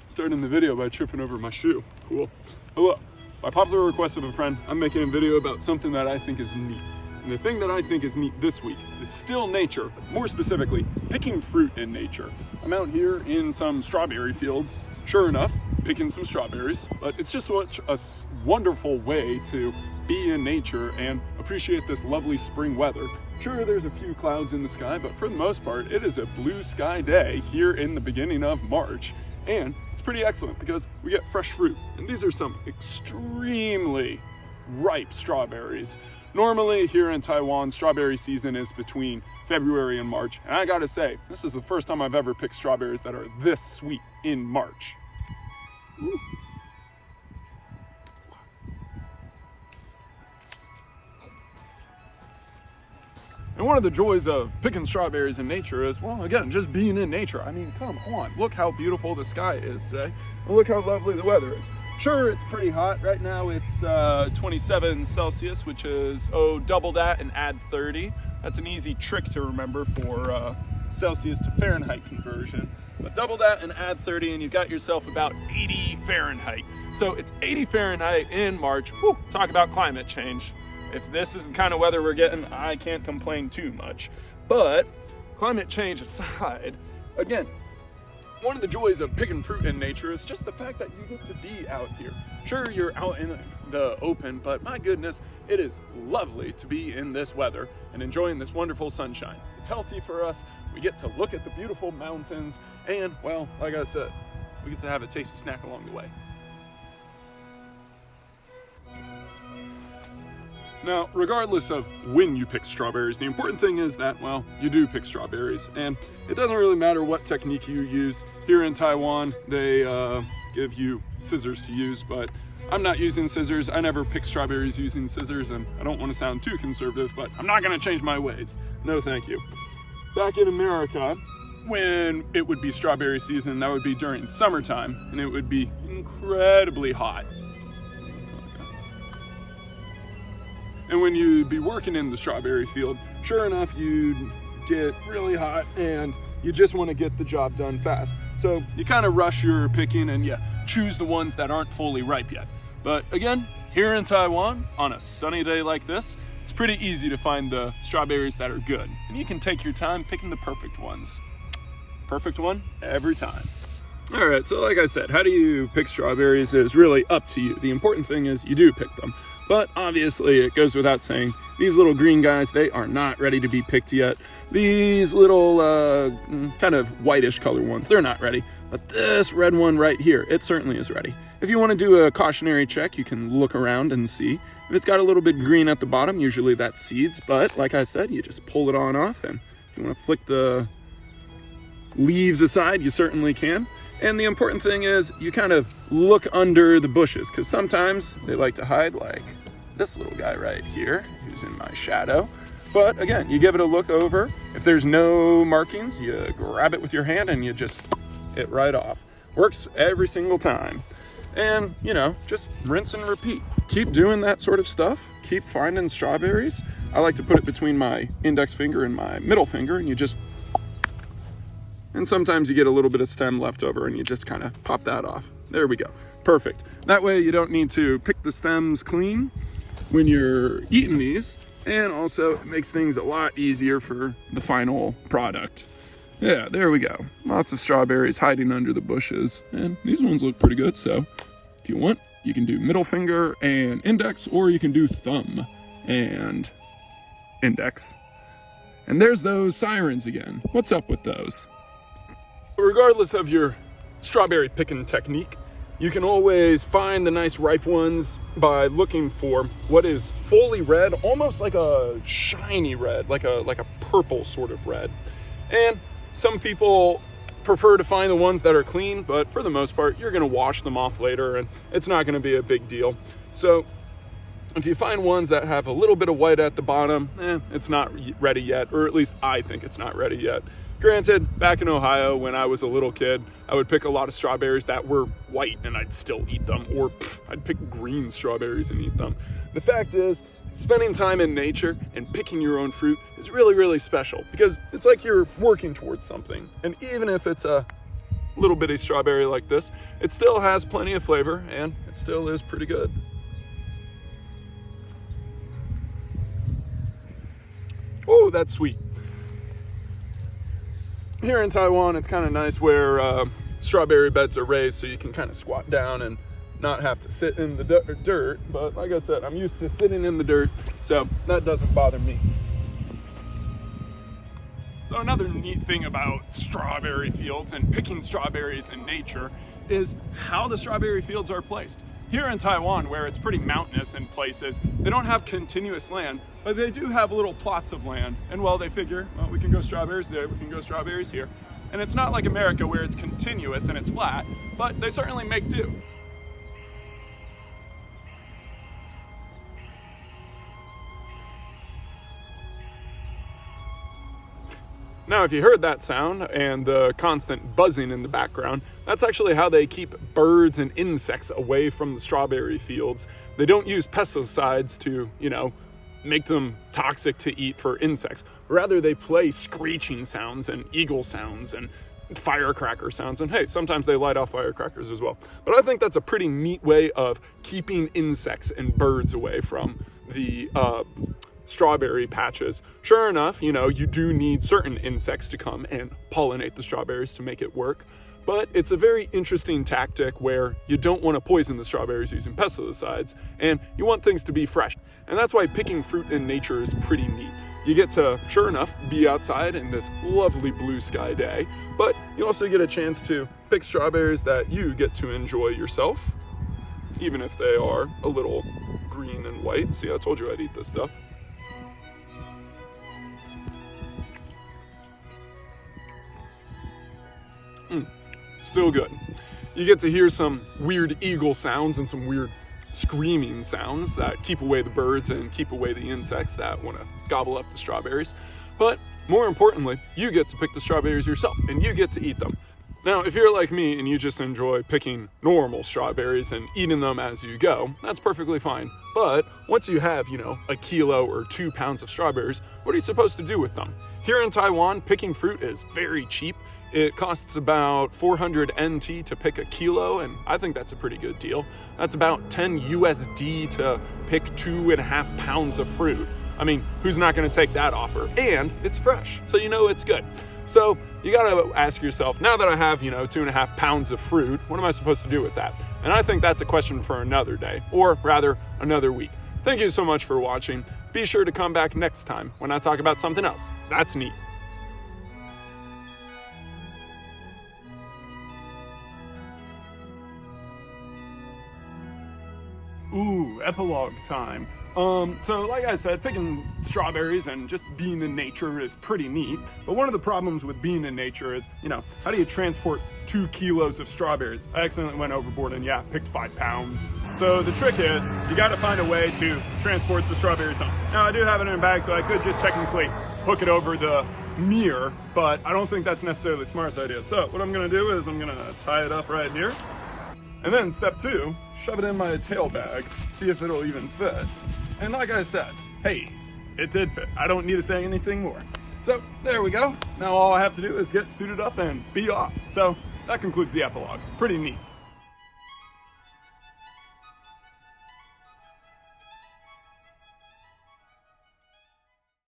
Starting the video by tripping over my shoe. Cool. Hello. By popular request of a friend, I'm making a video about something that I think is neat. And the thing that I think is neat this week is still nature, more specifically, picking fruit in nature. I'm out here in some strawberry fields, sure enough, picking some strawberries, but it's just such a wonderful way to be in nature and appreciate this lovely spring weather. Sure, there's a few clouds in the sky, but for the most part, it is a blue sky day here in the beginning of March. And it's pretty excellent because we get fresh fruit. And these are some extremely ripe strawberries. Normally here in Taiwan, strawberry season is between February and March. And I gotta say, this is the first time I've ever picked strawberries that are this sweet in March. Ooh. And one of the joys of picking strawberries in nature is, well, again, just being in nature. I mean, come on, look how beautiful the sky is today. And look how lovely the weather is. Sure, it's pretty hot. Right now it's 27 Celsius, which is, double that and add 30. That's an easy trick to remember for Celsius to Fahrenheit conversion. But double that and add 30 and you've got yourself about 80 Fahrenheit. So it's 80 Fahrenheit in March. Whew, talk about climate change. If this is the kind of weather we're getting, I can't complain too much. But climate change aside, again, one of the joys of picking fruit in nature is just the fact that you get to be out here. Sure, you're out in the open, but my goodness, it is lovely to be in this weather and enjoying this wonderful sunshine. It's healthy for us. We get to look at the beautiful mountains and, well, like I said, we get to have a tasty snack along the way. Now, regardless of when you pick strawberries, the important thing is that, well, you do pick strawberries. And it doesn't really matter what technique you use. Here in Taiwan, they give you scissors to use, but I'm not using scissors. I never pick strawberries using scissors, and I don't want to sound too conservative, but I'm not going to change my ways. No, thank you. Back in America, when it would be strawberry season, that would be during summertime, and it would be incredibly hot. And when you'd be working in the strawberry field, sure enough, you'd get really hot and you just want to get the job done fast. So you kind of rush your picking and you choose the ones that aren't fully ripe yet. But again, here in Taiwan, on a sunny day like this, it's pretty easy to find the strawberries that are good. And you can take your time picking the perfect ones. Perfect one every time. All right, so like I said, how do you pick strawberries is really up to you. The important thing is you do pick them. But obviously it goes without saying, these little green guys, they are not ready to be picked yet. These little kind of whitish color ones, they're not ready. But this red one right here, it certainly is ready. If you want to do a cautionary check, you can look around and see. If it's got a little bit green at the bottom, usually that's seeds. But like I said, you just pull it on off. And if you want to flick the leaves aside, you certainly can. And the important thing is you kind of look under the bushes, because sometimes they like to hide, like this little guy right here who's in my shadow. But again, you give it a look over. If there's no markings, you grab it with your hand and you just hit right off. Works every single time. And, you know, just rinse and repeat. Keep doing that sort of stuff. Keep finding strawberries. I like to put it between my index finger and my middle finger, and you just, and sometimes you get a little bit of stem left over and you just kind of pop that off. There we go. Perfect. That way you don't need to pick the stems clean when you're eating these. And also it makes things a lot easier for the final product. Yeah, there we go. Lots of strawberries hiding under the bushes. And these ones look pretty good. So if you want, you can do middle finger and index, or you can do thumb and index. And there's those sirens again. What's up with those? Regardless of your strawberry picking technique, you can always find the nice ripe ones by looking for what is fully red, almost like a shiny red, like a purple sort of red. And some people prefer to find the ones that are clean, but for the most part, you're gonna wash them off later and it's not gonna be a big deal. So If you find ones that have a little bit of white at the bottom, it's not ready yet, or at least I think it's not ready yet. Granted, back in Ohio when I was a little kid, I would pick a lot of strawberries that were white and I'd still eat them, or I'd pick green strawberries and eat them. The fact is, spending time in nature and picking your own fruit is really, really special, because it's like you're working towards something. And even if it's a little bitty strawberry like this, it still has plenty of flavor and it still is pretty good. Oh, that's sweet. Here in Taiwan, it's kind of nice where strawberry beds are raised, so you can kind of squat down and not have to sit in the dirt. But like I said, I'm used to sitting in the dirt, so that doesn't bother me. So another neat thing about strawberry fields and picking strawberries in nature is how the strawberry fields are placed. Here in Taiwan, where it's pretty mountainous in places, they don't have continuous land, but they do have little plots of land. And well, they figure, well, we can grow strawberries there, we can grow strawberries here. And it's not like America where it's continuous and it's flat, but they certainly make do. Now, if you heard that sound and the constant buzzing in the background, that's actually how they keep birds and insects away from the strawberry fields. They don't use pesticides to, make them toxic to eat for insects. Rather, they play screeching sounds and eagle sounds and firecracker sounds. And hey, sometimes they light off firecrackers as well. But I think that's a pretty neat way of keeping insects and birds away from the strawberry patches. Sure enough, you do need certain insects to come and pollinate the strawberries to make it work, but it's a very interesting tactic where you don't want to poison the strawberries using pesticides, and you want things to be fresh. And that's why picking fruit in nature is pretty neat. You get to, sure enough, be outside in this lovely blue sky day, but you also get a chance to pick strawberries that you get to enjoy yourself, even if they are a little green and white. See, I told you I'd eat this stuff. Still good. You get to hear some weird eagle sounds and some weird screaming sounds that keep away the birds and keep away the insects that want to gobble up the strawberries. But more importantly, you get to pick the strawberries yourself and you get to eat them. Now, if you're like me and you just enjoy picking normal strawberries and eating them as you go, that's perfectly fine. But once you have, a kilo or 2 pounds of strawberries, what are you supposed to do with them? Here in Taiwan, picking fruit is very cheap. It costs about 400 NT to pick a kilo, and I think that's a pretty good deal. That's about 10 USD to pick 2.5 pounds of fruit. I mean, who's not gonna take that offer? And it's fresh, so it's good. So you gotta ask yourself, now that I have, 2.5 pounds of fruit, what am I supposed to do with that? And I think that's a question for another day, or rather, another week. Thank you so much for watching. Be sure to come back next time when I talk about something else that's neat. Ooh, epilogue time. So like I said, picking strawberries and just being in nature is pretty neat. But one of the problems with being in nature is, how do you transport 2 kilos of strawberries? I accidentally went overboard and picked 5 pounds. So the trick is, you gotta find a way to transport the strawberries home. Now I do have it in a bag, so I could just technically hook it over the mirror, but I don't think that's necessarily the smartest idea. So what I'm gonna do is I'm gonna tie it up right here. And then step 2, shove it in my tail bag, see if it'll even fit. And like I said, hey, it did fit. I don't need to say anything more. So there we go. Now all I have to do is get suited up and be off. So that concludes the epilogue. Pretty neat.